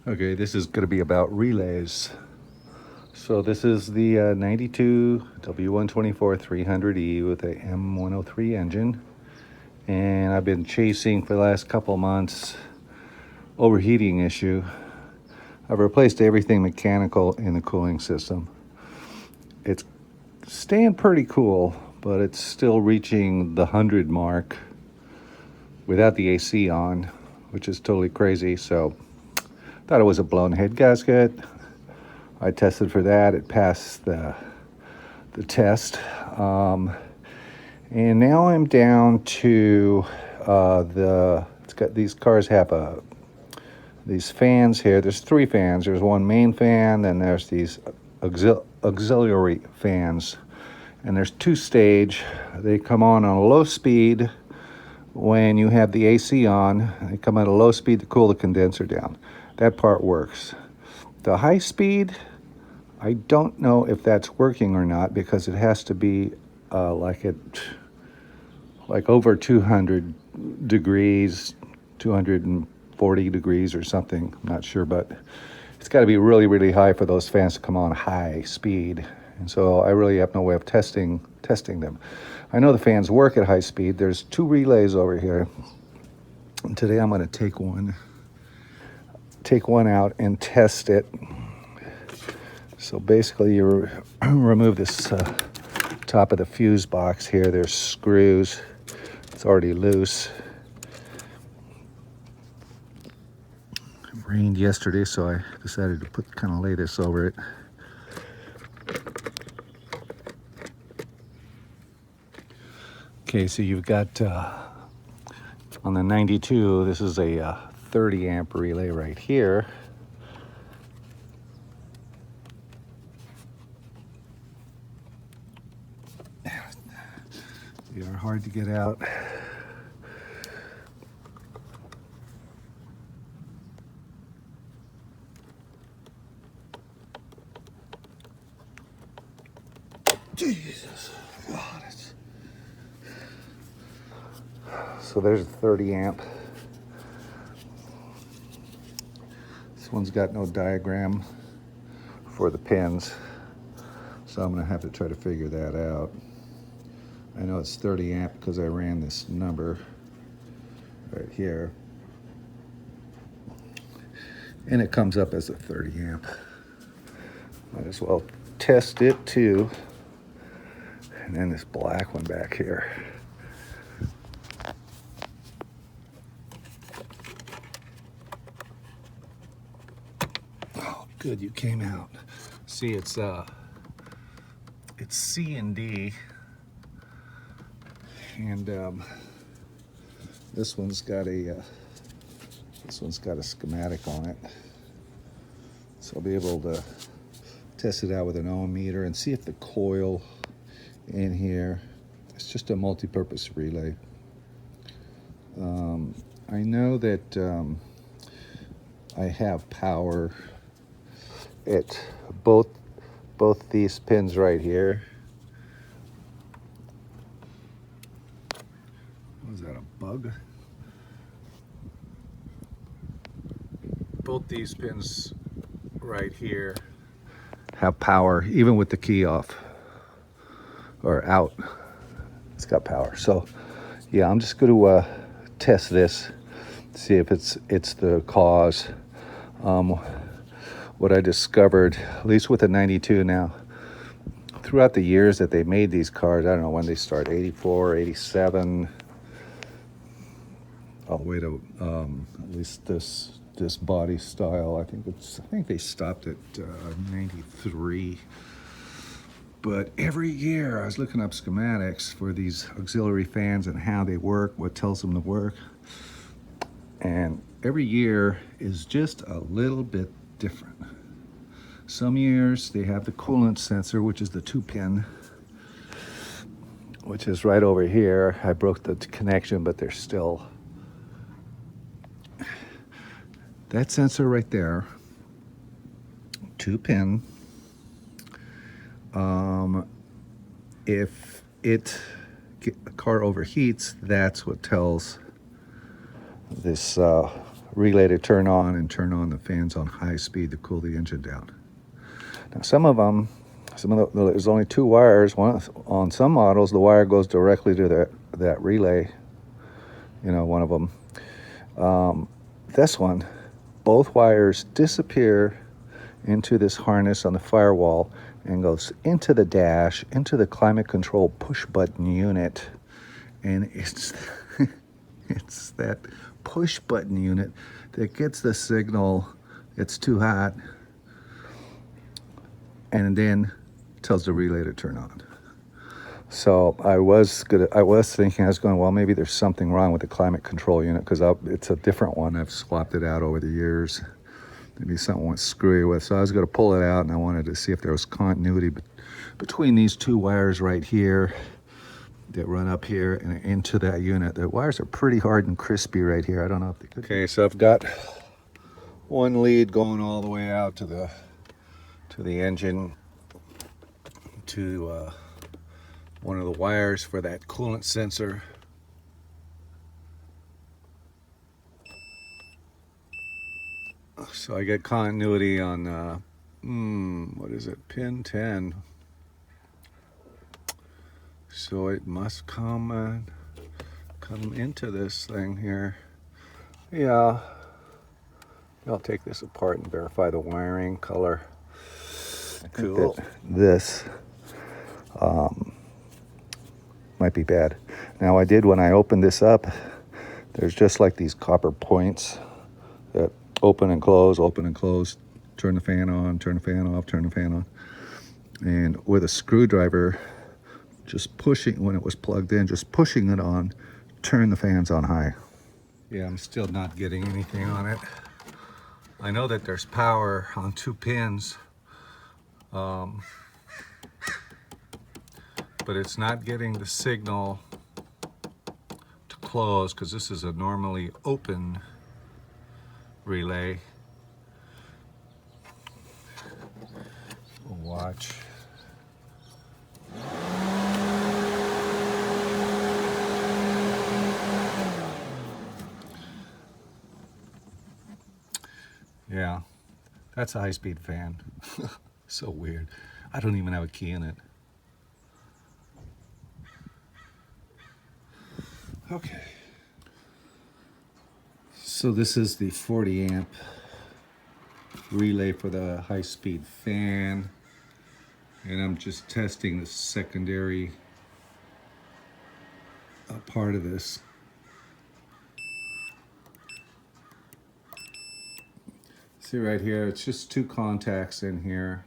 Okay, this is going to be about relays. So this is the 92 W124 300E with a M103 engine. And I've been chasing for the last couple months overheating issue. I've replaced everything mechanical in the cooling system. It's staying pretty cool, but it's still reaching the 100 mark without the AC on, which is totally crazy. So thought it was a blown head gasket. I tested for that. It passed the test. And now I'm down to these cars have these fans here. There's three fans. There's one main fan, then there's these auxiliary fans. And there's two stage. They come on a low speed when you have the AC on. They come at a low speed to cool the condenser down. That part works. The high speed, I don't know if that's working or not, because it has to be like over 200 degrees, 240 degrees or something. I'm not sure, but it's got to be really, really high for those fans to come on high speed. And so I really have no way of testing them. I know the fans work at high speed. There's two relays over here. And today I'm going to take one out and test it. So basically you remove this top of the fuse box here. There's screws. It's already loose. It rained yesterday, so I decided to lay this over it. Okay, so you've got on the 92, this is a 30 amp relay right here. They are hard to get out. Jesus. God, so there's a 30 amp. This one's got no diagram for the pins, so I'm going to have to try to figure that out. I know it's 30 amp because I ran this number right here, and it comes up as a 30 amp. Might as well test it too. And then this black one back here. Oh, good, you came out. See, it's C and D, and this one's got a schematic on it, so I'll be able to test it out with an ohm meter and see if the coil in here, it's just a multi-purpose relay. I know that I have power at both these pins right here. Was that a bug? Both these pins right here have power, even with the key off or out. It's got power. So yeah, I'm just going to test this, see if it's the cause. What I discovered, at least with the 92 now, throughout the years that they made these cars, I don't know when they start, 84, 87, all the way to at least this body style. I think they stopped at 93. But every year I was looking up schematics for these auxiliary fans and how they work, what tells them to work. And every year is just a little bit different. Some years they have the coolant sensor, which is the 2-pin, which is right over here. I broke the connection, but there's still that sensor right there, 2-pin. If a car overheats, that's what tells this relay to turn on and turn on the fans on high speed to cool the engine down. Now there's only 2 wires. One on some models, the wire goes directly to that relay. You know, one of them. This one, both wires disappear into this harness on the firewall and goes into the dash, into the climate control push button unit. And it's it's that push button unit that gets the signal it's too hot and then tells the relay to turn on. So I was thinking, I was going, well, maybe there's something wrong with the climate control unit, because it's a different one. I've swapped it out over the years. Maybe something went screwy with. So I was going to pull it out, and I wanted to see if there was continuity between these 2 wires right here that run up here and into that unit. The wires are pretty hard and crispy right here. I don't know if they could. Okay, so I've got one lead going all the way out to the engine, to one of the wires for that coolant sensor. So I get continuity on what is it, pin 10. So it must come into this thing here. Yeah, I'll take this apart and verify the wiring color. Cool. This might be bad. Now when I opened this up, there's just like these copper points that open and close, turn the fan on, turn the fan off, turn the fan on. And with a screwdriver, just pushing, when it was plugged in, just pushing it on, turn the fans on high. Yeah, I'm still not getting anything on it. I know that there's power on 2 pins, but it's not getting the signal to close, because this is a normally open relay. Watch. Yeah, that's a high-speed fan. So weird. I don't even have a key in it. Okay. So this is the 40 amp relay for the high-speed fan. And I'm just testing the secondary part of this. See right here, it's just 2 contacts in here.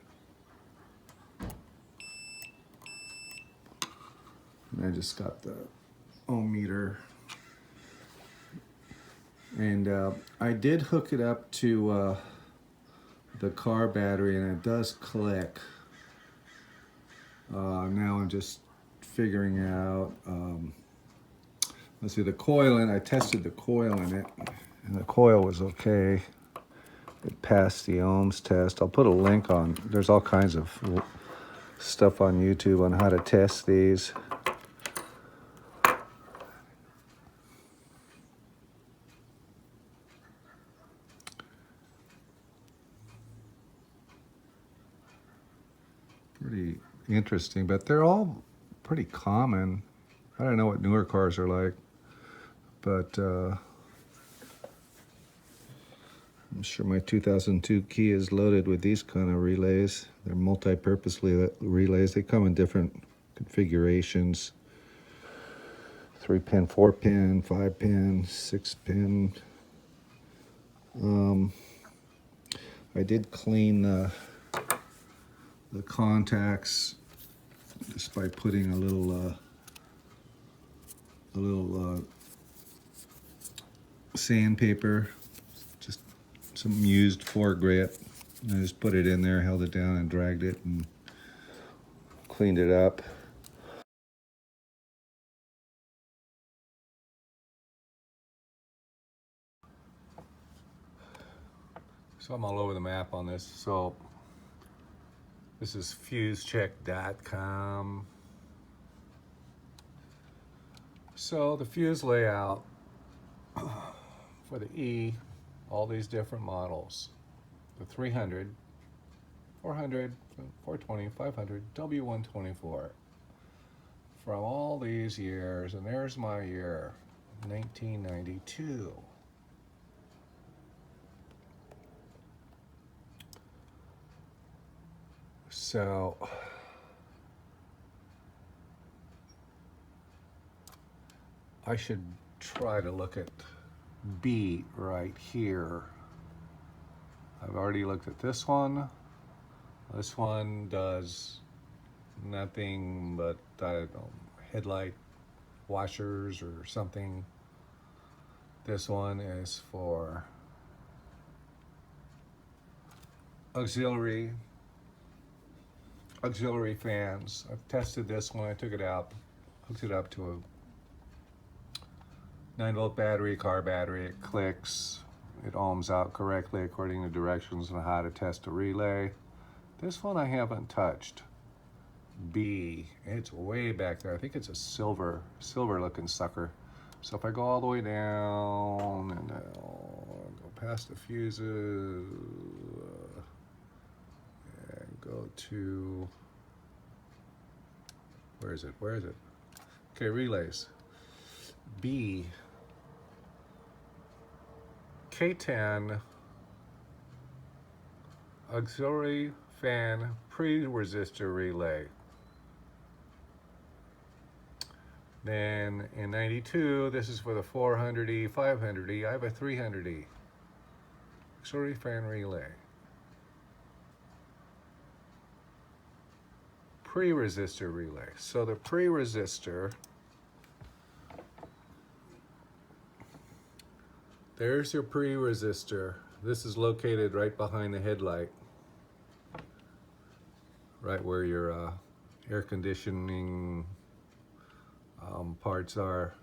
And I just got the ohm meter. And I did hook it up to the car battery, and it does click. Now I'm just figuring out, let's see, the coil I tested the coil in it, and the coil was okay. It passed the ohms test. I'll put a link on, there's all kinds of stuff on YouTube on how to test these. Pretty interesting, but they're all pretty common. I don't know what newer cars are like, but I'm sure my 2002 Kia is loaded with these kind of relays. They're multi-purpose relays. They come in different configurations. 3-pin, 4-pin, 5-pin, 6-pin. I did clean the contacts just by putting a little sandpaper, just some used 4 grit. I just put it in there, held it down, and dragged it and cleaned it up. So I'm all over the map on this. So this is fusecheck.com. So the fuse layout for the E all these different models. The 300, 400, 420, 500, W124. From all these years, and there's my year, 1992. So I should try to look at B right here. I've already looked at this one. This one does nothing but, I don't know, headlight washers or something. This one is for auxiliary fans. I've tested this one. I took it out, hooked it up to a 9-volt battery, car battery. It clicks. It ohms out correctly according to directions on how to test a relay. This one I haven't touched. B, it's way back there. I think it's a silver looking sucker. So if I go all the way down and go past the fuses and go to, where is it? Okay, relays. B, K10 auxiliary fan pre-resistor relay. Then in 92, this is for the 400E, 500E. I have a 300E auxiliary fan relay. Pre-resistor relay. So the pre-resistor, there's your pre-resistor. This is located right behind the headlight, right where your air conditioning parts are.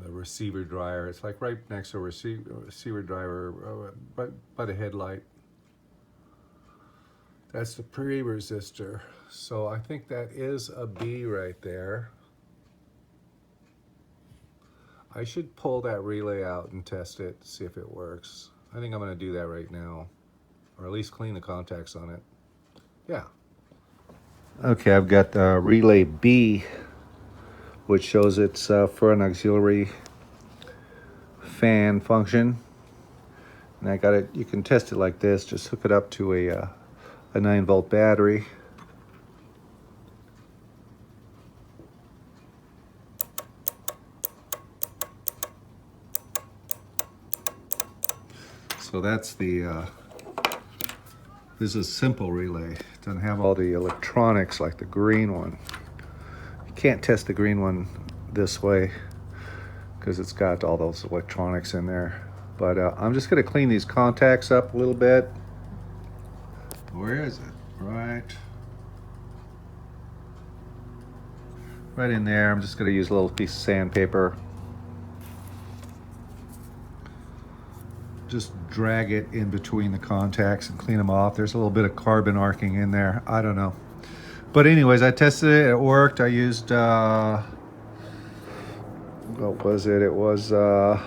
The receiver dryer, it's like right next to a receiver dryer, right by the headlight. That's the pre-resistor. So I think that is a B right there. I should pull that relay out and test it, see if it works. I think I'm gonna do that right now, or at least clean the contacts on it. Yeah. Okay, I've got relay B, which shows it's for an auxiliary fan function. And I got it, you can test it like this, just hook it up to a 9-volt battery. So that's the, this is a simple relay. It doesn't have all the electronics like the green one. You can't test the green one this way because it's got all those electronics in there. But I'm just gonna clean these contacts up a little bit. Where is it? Right in there. I'm just gonna use a little piece of sandpaper. Just drag it in between the contacts and clean them off. There's a little bit of carbon arcing in there. I don't know. But anyways, I tested it. It worked. I used, what was it? It was, let's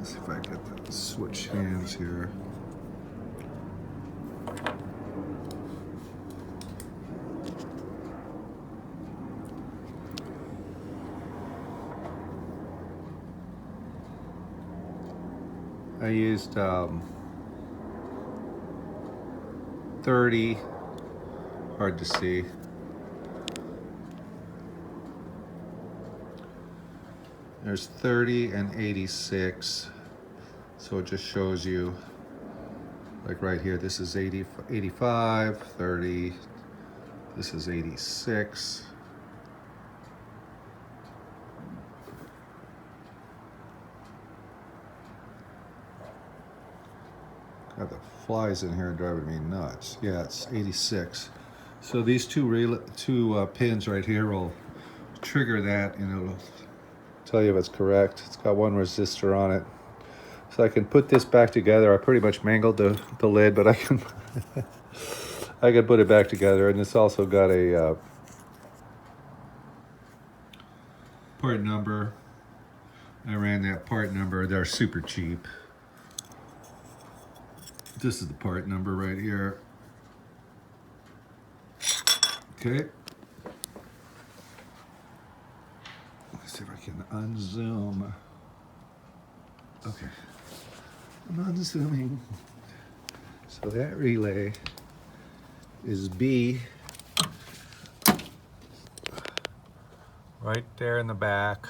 see if I get the switch hands here. I used 30, hard to see. There's 30 and 86. So it just shows you, like right here, this is 80, 85, 30, this is 86. God, the flies in here are driving me nuts. Yeah, it's 86. So these two pins right here will trigger that, and it'll tell you if it's correct. It's got one resistor on it. So I can put this back together. I pretty much mangled the lid, but I can I can put it back together. And it's also got a part number. I ran that part number. They're super cheap. This is the part number right here. Okay. Let's see if I can unzoom. Okay. I'm unzooming. So that relay is B. Right there in the back.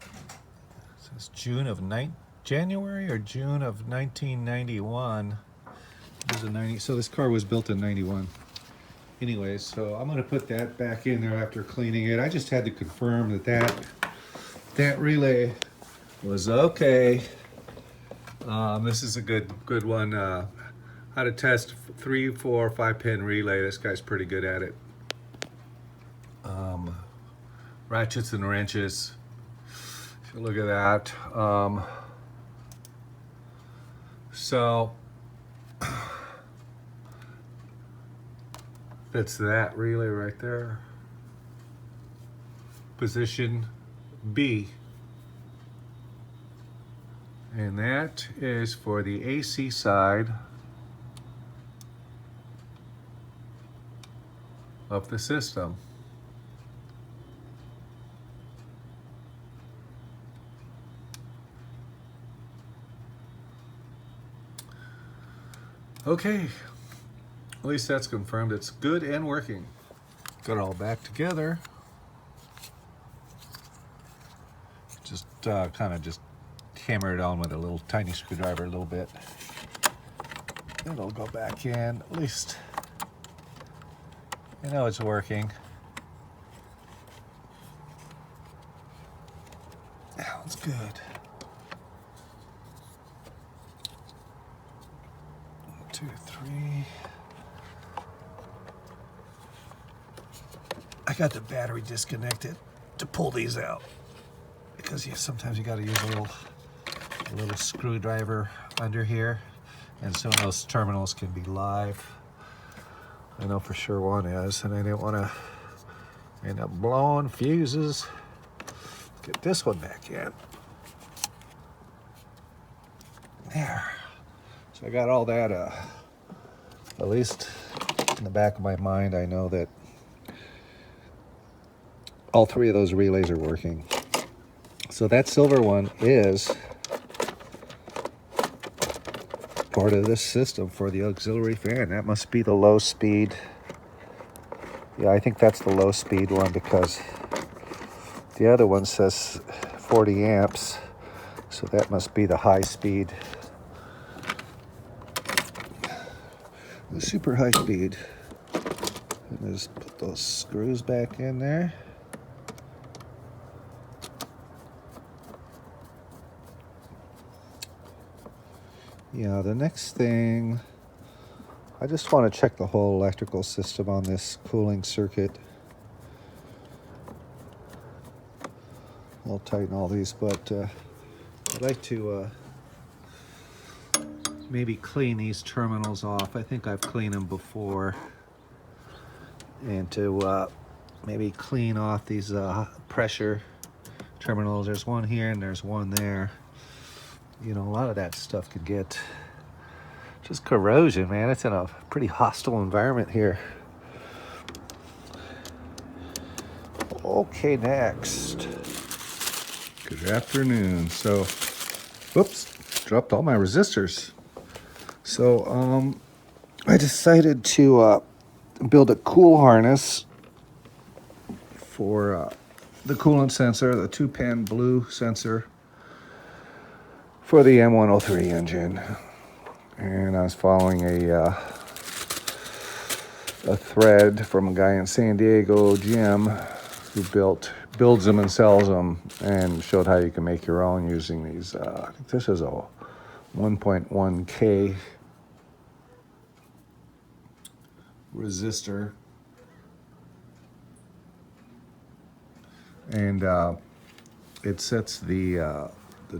It says January or June of 1991. So this car was built in 91. Anyway, so I'm going to put that back in there after cleaning it. I just had to confirm that relay was okay. This is a good one. How to test 3, 4, 5 pin relay. This guy's pretty good at it. Ratchets and wrenches. If you look at that. So that's that relay right there. Position B. And that is for the AC side of the system. Okay, at least that's confirmed. It's good and working. Got it all back together. Just kind of just hammer it on with a little tiny screwdriver a little bit. It'll go back in. At least you know it's working. That one's good. 1, 2, 3. I got the battery disconnected to pull these out because sometimes you got to use a little screwdriver under here, and some of those terminals can be live. I know for sure one is, and I didn't want to end up blowing fuses. Get this one back in. There. So I got all that, at least in the back of my mind, I know that all 3 of those relays are working. So that silver one is part of this system for the auxiliary fan. That must be the low speed. Yeah, I think that's the low speed one because the other one says 40 amps. So that must be the high speed. The super high speed. And just put those screws back in there. Yeah, the next thing, I just want to check the whole electrical system on this cooling circuit. I'll tighten all these, but I'd like to maybe clean these terminals off. I think I've cleaned them before. And to maybe clean off these pressure terminals. There's one here and there's one there. You know, a lot of that stuff could get just corrosion, man. It's in a pretty hostile environment here. Okay, next. Good afternoon. So, whoops, dropped all my resistors. So, I decided to build a cool harness for the coolant sensor, the 2-pin blue sensor for the M103 engine. And I was following a thread from a guy in San Diego, Jim, who builds them and sells them, and showed how you can make your own using these. I think this is a 1.1K resistor, and it sets the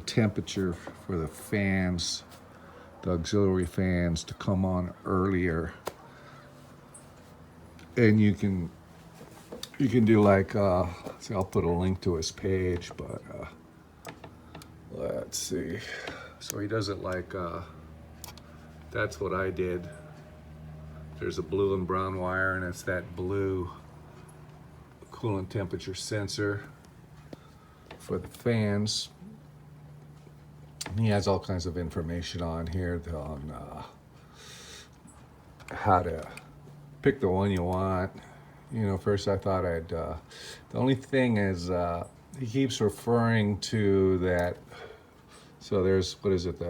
temperature for the fans, the auxiliary fans, to come on earlier. And you can you can do like, see, I'll put a link to his page, but let's see. So he does it like, that's what I did. There's a blue and brown wire, and it's that blue coolant temperature sensor for the fans. And he has all kinds of information on here on how to pick the one you want. You know, first I thought I'd, the only thing is he keeps referring to that, so there's, what is it,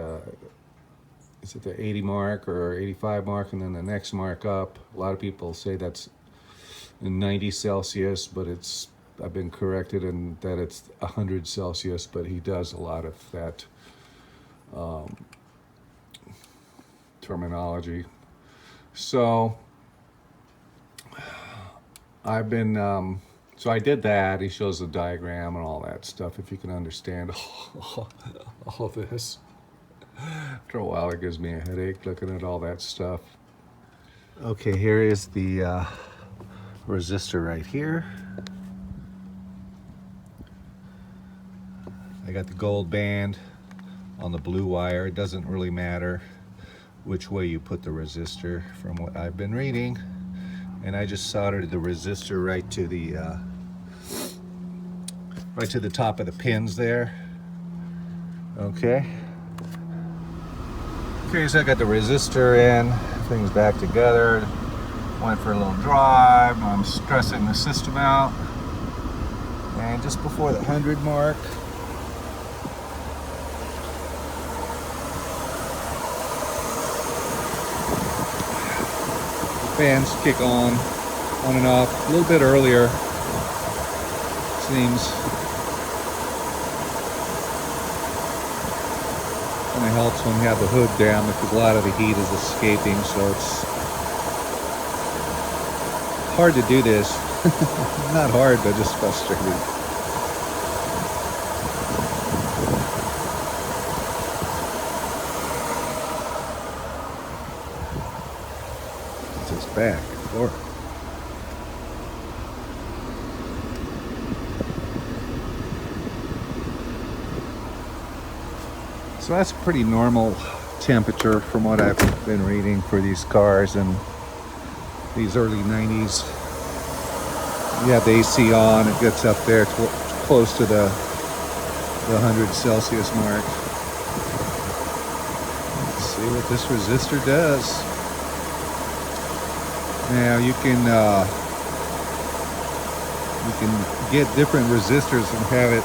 is it the 80 mark or 85 mark, and then the next mark up. A lot of people say that's in 90 Celsius, but it's, I've been corrected in that it's 100 Celsius, but he does a lot of that terminology. So I've been, so I did that. He shows the diagram and all that stuff, if you can understand all this. After a while, it gives me a headache looking at all that stuff. Okay, here is the resistor right here. I got the gold band on the blue wire. It doesn't really matter which way you put the resistor from what I've been reading. And I just soldered the resistor right to the top of the pins there. Okay. Okay, so I got the resistor in, things back together. Went for a little drive. I'm stressing the system out. And just before the 100 mark, fans kick on and off a little bit earlier, seems. Kind of helps when you have the hood down because a lot of the heat is escaping, so it's hard to do this. Not hard, but just frustrating. It's his back and forth. So that's a pretty normal temperature from what I've been reading for these cars in these early 90s. You have the AC on, it gets up there close to the 100 Celsius mark. Let's see what this resistor does. Now you can get different resistors and have it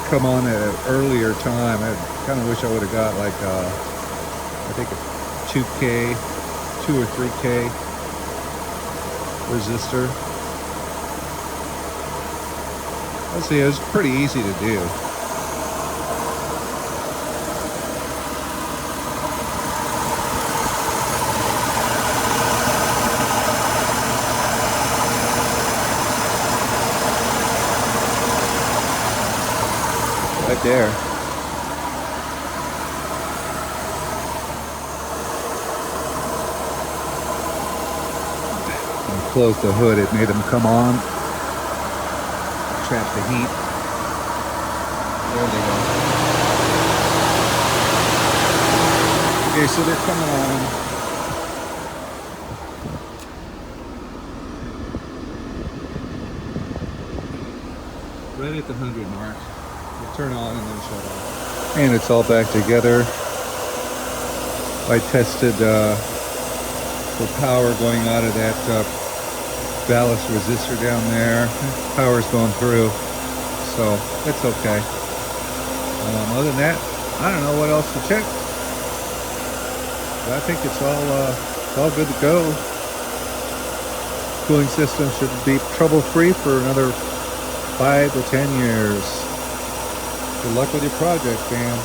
come on at an earlier time. I kind of wish I would have got like I think a 2K, 2 or 3K resistor. Let's see, it was pretty easy to do. Right there. Close the hood, it made them come on, trap the heat. There they go. Okay, so they're coming on. Right at the 100 mark. We'll turn on and then shut off. And it's all back together. I tested the power going out of that ballast resistor down there. Power's going through, so it's okay. Other than that, I don't know what else to check. But I think it's all good to go. Cooling system should be trouble-free for another 5 to 10 years. Good luck with your project, man.